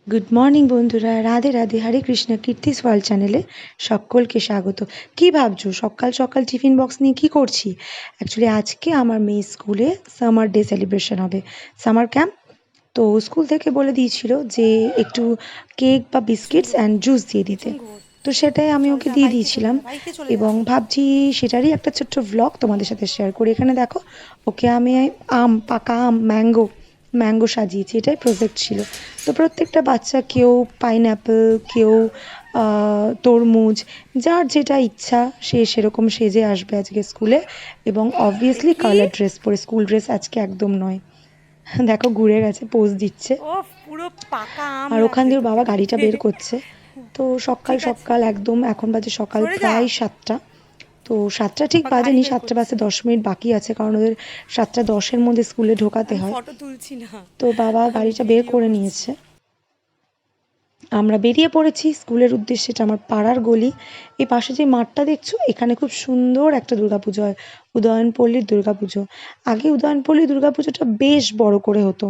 Good morning বন্ধুরা, রাধে রাধে। হরে Krishna কীর্তিস world চ্যানেলে সকলকে স্বাগত। কি ভাবছো সকাল সকাল টিফিন বক্স নিয়ে কি করছি? অ্যাকচুয়ালি আজকে আমার মেয়ে স্কুলে সামার ডে সেলিব্রেশন হবে, সামার ক্যাম্প। তো স্কুল থেকে বলে দিয়েছিল যে একটু কেক বা বিস্কিটস অ্যান্ড জুস দিয়ে দিতে। তো সেটাই আমি ওকে দিয়ে দিয়েছিলাম এবং ভাবছি সেটারই একটা ছোট্ট ভ্লগ তোমাদের সাথে শেয়ার করি। এখানে দেখো, ওকে আমি পাকা আম ম্যাঙ্গো সাজিয়েছি, এটাই প্রজেক্ট ছিল। তো প্রত্যেকটা বাচ্চা কেউ পাইনঅ্যাপেল, কেউ তরমুজ, যার যেটা ইচ্ছা সে সেরকম সেজে আসবে আজকে স্কুলে। এবং অবভিয়াসলি কি কালার ড্রেস পরে, স্কুল ড্রেস আজকে একদম নয়। দেখো ঘুরে গেছে, পোজ দিচ্ছে। ও পুরো পাকা আম আর ওখান লাগছে দিয়ে ওর তোকে বাবা গাড়িটা দেখে। বের করছে। তো সকাল ঠিক আছে, সকাল একদম, এখন বাজে সকাল সরে যা। প্রায় 7টা। তো 7টা ঠিক বাবা গাড়ি বাজেনি, বের 7টা করছে। বাজতে 10 মিনিট বাকি আছে, কারণ ওদের 7টা 10-এর মধ্যে স্কুলে ঢোকাতে আমি হয়। ফটো তুলছি না, তো বাবা আমি গাড়িটা বের ভিডিও করে করছি। নিয়েছে। আমরা বেরিয়ে পড়েছি স্কুলের উদ্দেশ্যে। এটা আমার পাড়ার গলি। এই পাশে যে মাঠটা দেখছো, এখানে খুব সুন্দর একটা দুর্গাপুজো হয়, উদয়নপল্লীর দুর্গাপুজো। আগে উদয়নপল্লীর দুর্গাপুজোটা বেশ বড় করে হতো,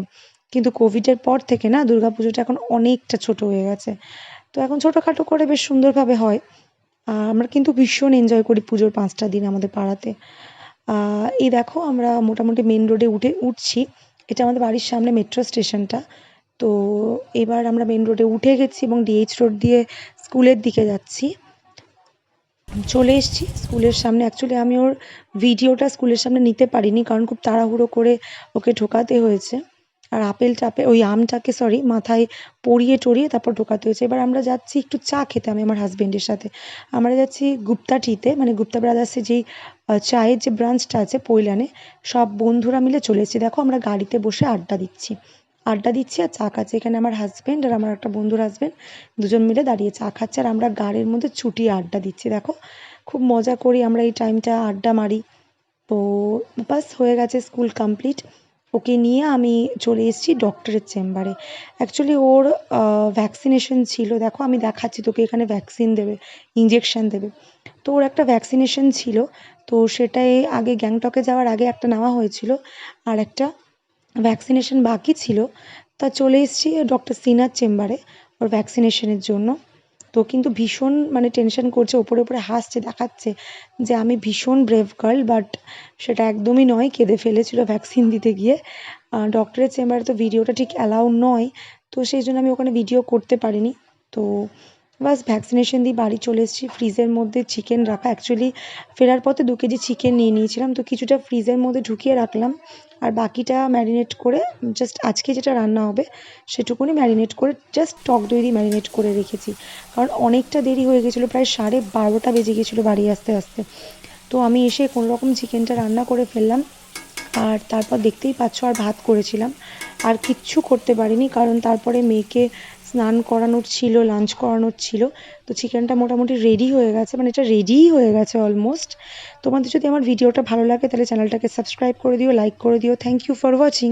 কিন্তু কোভিডের পর থেকে না দুর্গাপুজোটা এখন অনেকটা ছোট হয়ে গেছে। তো এখন ছোটোখাটো করে বেশ সুন্দরভাবে হয়। আমরা কিন্তু ভীষণ এনজয় করি পুজোর 5টা দিন আমাদের পাড়াতে। এই দেখো আমরা মোটামুটি মেন রোডে উঠছি। এটা আমাদের বাড়ির সামনে মেট্রো স্টেশনটা। তো এবার আমরা মেন রোডে উঠে গেছি এবং ডিএইচ রোড দিয়ে স্কুলের দিকে যাচ্ছি। চলে এসেছি স্কুলের সামনে। অ্যাকচুয়ালি আমি ওর ভিডিওটা স্কুলের সামনে নিতে পারিনি, কারণ খুব তাড়াহুড়ো করে ওকে ঢোকাতে হয়েছে। আর আমটাকে মাথায় পরিয়ে টরিয়ে তারপর ঢোকাতে হয়েছে। এবার আমরা যাচ্ছি একটু চা খেতে, আমি আমার হাজবেন্ডের সাথে। আমরা যাচ্ছি গুপ্তা টিতে, মানে গুপ্তা ব্রাদার্সে যেই চায়ের যে ব্রাঞ্চটা আছে পৈলানে। সব বন্ধুরা মিলে চলে এসেছি। দেখো আমরা গাড়িতে বসে আড্ডা দিচ্ছি আর চা খাচ্ছি। এখানে আমার হাজবেন্ড আর আমার একটা বন্ধুর হাজবেন্ড দুজন মিলে দাঁড়িয়ে চা খাচ্ছে, আর আমরা গাড়ির মধ্যে চুটিয়ে আড্ডা দিচ্ছি। দেখো খুব মজা করি আমরা, এই টাইমটা আড্ডা মারি। তো বাস হয়ে গেছে, স্কুল কমপ্লিট। ওকে নিয়ে আমি চলে এসেছি ডক্টরের চেম্বারে। অ্যাকচুয়ালি ওর ভ্যাকসিনেশন ছিল। দেখো আমি দেখাচ্ছি তোকে, এখানে ভ্যাকসিন দেবে, ইঞ্জেকশন দেবে। তো ওর একটা ভ্যাকসিনেশন ছিল। তো সেটাই আগে গ্যাংটকে যাওয়ার আগে একটা নেওয়া হয়েছিল, আর একটা ভ্যাকসিনেশন বাকি ছিল। তা চলে এসেছি ডক্টর সিনহার চেম্বারে ওর ভ্যাকসিনেশনের জন্য। তো কিন্তু ভীষণ মানে টেনশন করছে, ওপরে ওপরে হাসছে, দেখাচ্ছে যে আমি ভীষণ ব্রেভ গার্ল, বাট সেটা একদমই নয়। কেঁদে ফেলেছিল ভ্যাকসিন দিতে গিয়ে। ডক্টরের চেম্বারে তো ভিডিওটা ঠিক অ্যালাউ নয়, তো সেই জন্য আমি ওখানে ভিডিও করতে পারিনি। তো বাস ভ্যাকসিনেশন দিয়ে বাড়ি চলে এসেছি। ফ্রিজের মধ্যে চিকেন রাখা, অ্যাকচুয়ালি ফেরার পথে 2 কেজি চিকেন নিয়ে নিয়েছিলাম, তো কিছুটা ফ্রিজের মধ্যে ঢুকিয়ে রাখলাম। আর বাকিটা ম্যারিনেট করে, জাস্ট আজকে যেটা রান্না হবে সেটুকুনি ম্যারিনেট করে, জাস্ট টক দই দিয়ে ম্যারিনেট করে রেখেছি। কারণ অনেকটা দেরি হয়ে গেছিলো, প্রায় 12:30 বেজে গেছিলো বাড়ি আসতে আসতে। তো আমি এসে কোনোরকম চিকেনটা রান্না করে ফেললাম। আর তারপর দেখতেই পাচ্ছ, আর ভাত করেছিলাম। আর কিচ্ছু করতে পারিনি, কারণ তারপরে মেয়েকে স্নান করানোর ছিল, লাঞ্চ করানোর ছিল। তো চিকেনটা মোটামুটি রেডি হয়ে গেছে, মানে এটা রেডিই হয়ে গেছে অলমোস্ট। তোমাদের যদি আমার ভিডিওটা ভালো লাগে তাহলে চ্যানেলটাকে সাবস্ক্রাইব করে দিও, লাইক করে দিও। Thank you for watching.